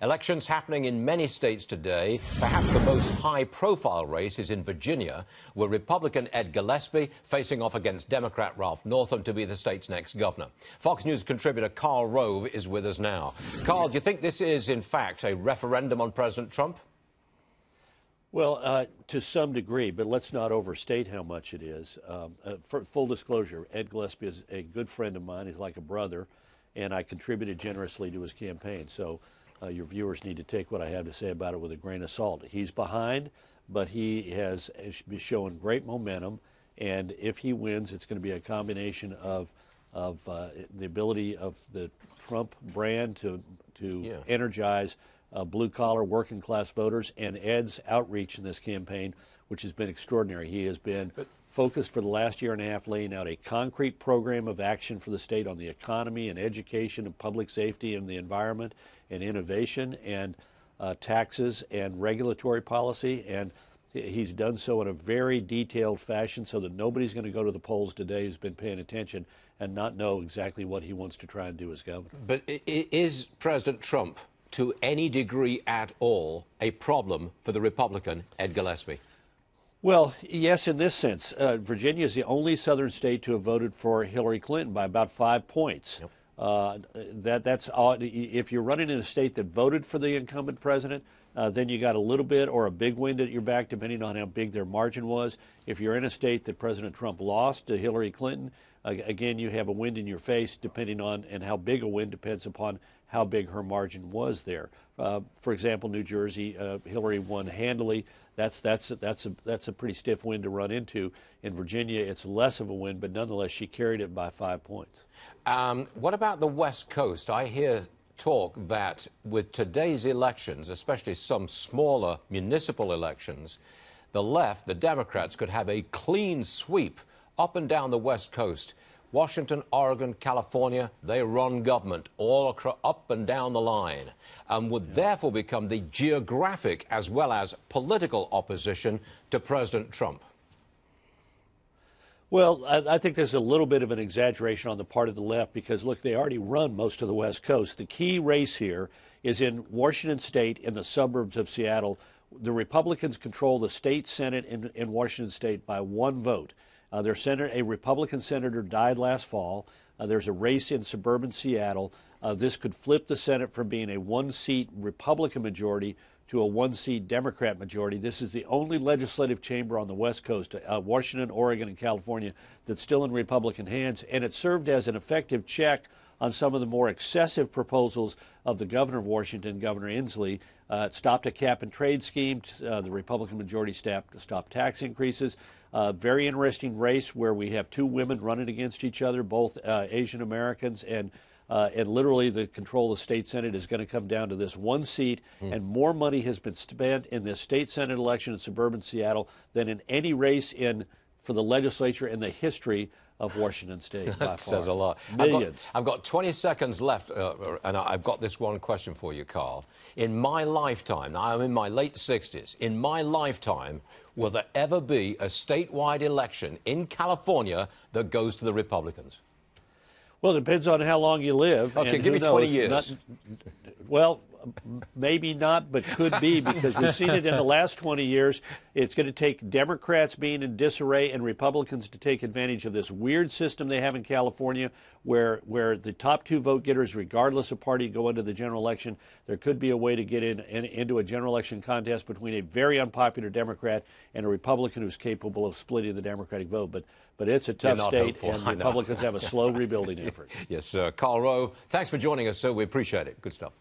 Elections happening in many states today. Perhaps the most high-profile race is in Virginia, where Republican Ed Gillespie facing off against Democrat Ralph Northam to be the state's next governor. Fox News contributor Karl Rove is with us now. Karl, do you think this is, in fact, a referendum on President Trump? Well, to some degree, but let's not overstate how much it is. For full disclosure, Ed Gillespie is a good friend of mine. He's like a brother, and I contributed generously to his campaign. So your viewers need to take what I have to say about it with a grain of salt. He's behind, but he has shown great momentum, and if he wins, it's going to be a combination of the ability of the Trump brand to energize blue-collar, working-class voters, and Ed's outreach in this campaign, which has been extraordinary. He has been focused for the last year and a half, laying out a concrete program of action for the state on the economy and education and public safety and the environment and innovation and taxes and regulatory policy. And he's done so in a very detailed fashion so that nobody's going to go to the polls today who's been paying attention and not know exactly what he wants to try and do as governor. But is President Trump, to any degree at all, a problem for the Republican Ed Gillespie? Well, yes, in this sense. Virginia is the only southern state to have voted for Hillary Clinton by about 5 points. Yep. That's odd. If you're running in a state that voted for the incumbent president, then you got a little bit or a big wind at your back, depending on how big their margin was. If you're in a state that President Trump lost to Hillary Clinton, again, you have a wind in your face, depending on, and how big a wind depends upon how big her margin was there. For example, New Jersey, Hillary won handily. That's a pretty stiff wind to run into. In Virginia, it's less of a wind, but nonetheless, she carried it by 5 points. What about the West Coast? I hear talk that with today's elections, especially some smaller municipal elections, the left, the Democrats, could have a clean sweep up and down the West Coast. Washington, Oregon, California, they run government all up and down the line and would therefore become the geographic as well as political opposition to President Trump. Well, I think there's a little bit of an exaggeration on the part of the left because, look, they already run most of the West Coast. The key race here is in Washington State, in the suburbs of Seattle. The Republicans control the state Senate in Washington State by 1 vote. A Republican senator died last fall. There's a race in suburban Seattle. This could flip the Senate from being a 1-seat Republican majority to a 1-seat Democrat majority. This is the only legislative chamber on the West Coast, Washington, Oregon, and California, that's still in Republican hands. And it served as an effective check on some of the more excessive proposals of the governor of Washington, Governor Inslee. It stopped a cap-and-trade scheme. The Republican majority stopped tax increases. Very interesting race where we have 2 women running against each other, both Asian Americans, and literally the control of the state Senate is going to come down to this 1 seat, and more money has been spent in this state Senate election in suburban Seattle than in any race for the legislature in the history of Washington State. That says a lot. Millions. I've got 20 seconds left, and I've got this one question for you, Karl. In my lifetime, now I'm in my late 60s, in my lifetime, will there ever be a statewide election in California that goes to the Republicans? Well, it depends on how long you live. Okay, and give me 20 years. Well, maybe not, but could be, because we've seen it in the last 20 years. It's going to take Democrats being in disarray and Republicans to take advantage of this weird system they have in California where the top 2 vote getters, regardless of party, go into the general election. There could be a way to get into a general election contest between a very unpopular Democrat and a Republican who's capable of splitting the Democratic vote. But it's a tough state, and the Republicans have a slow rebuilding effort. Yes, sir. Karl Rove, thanks for joining us, sir. We appreciate it. Good stuff.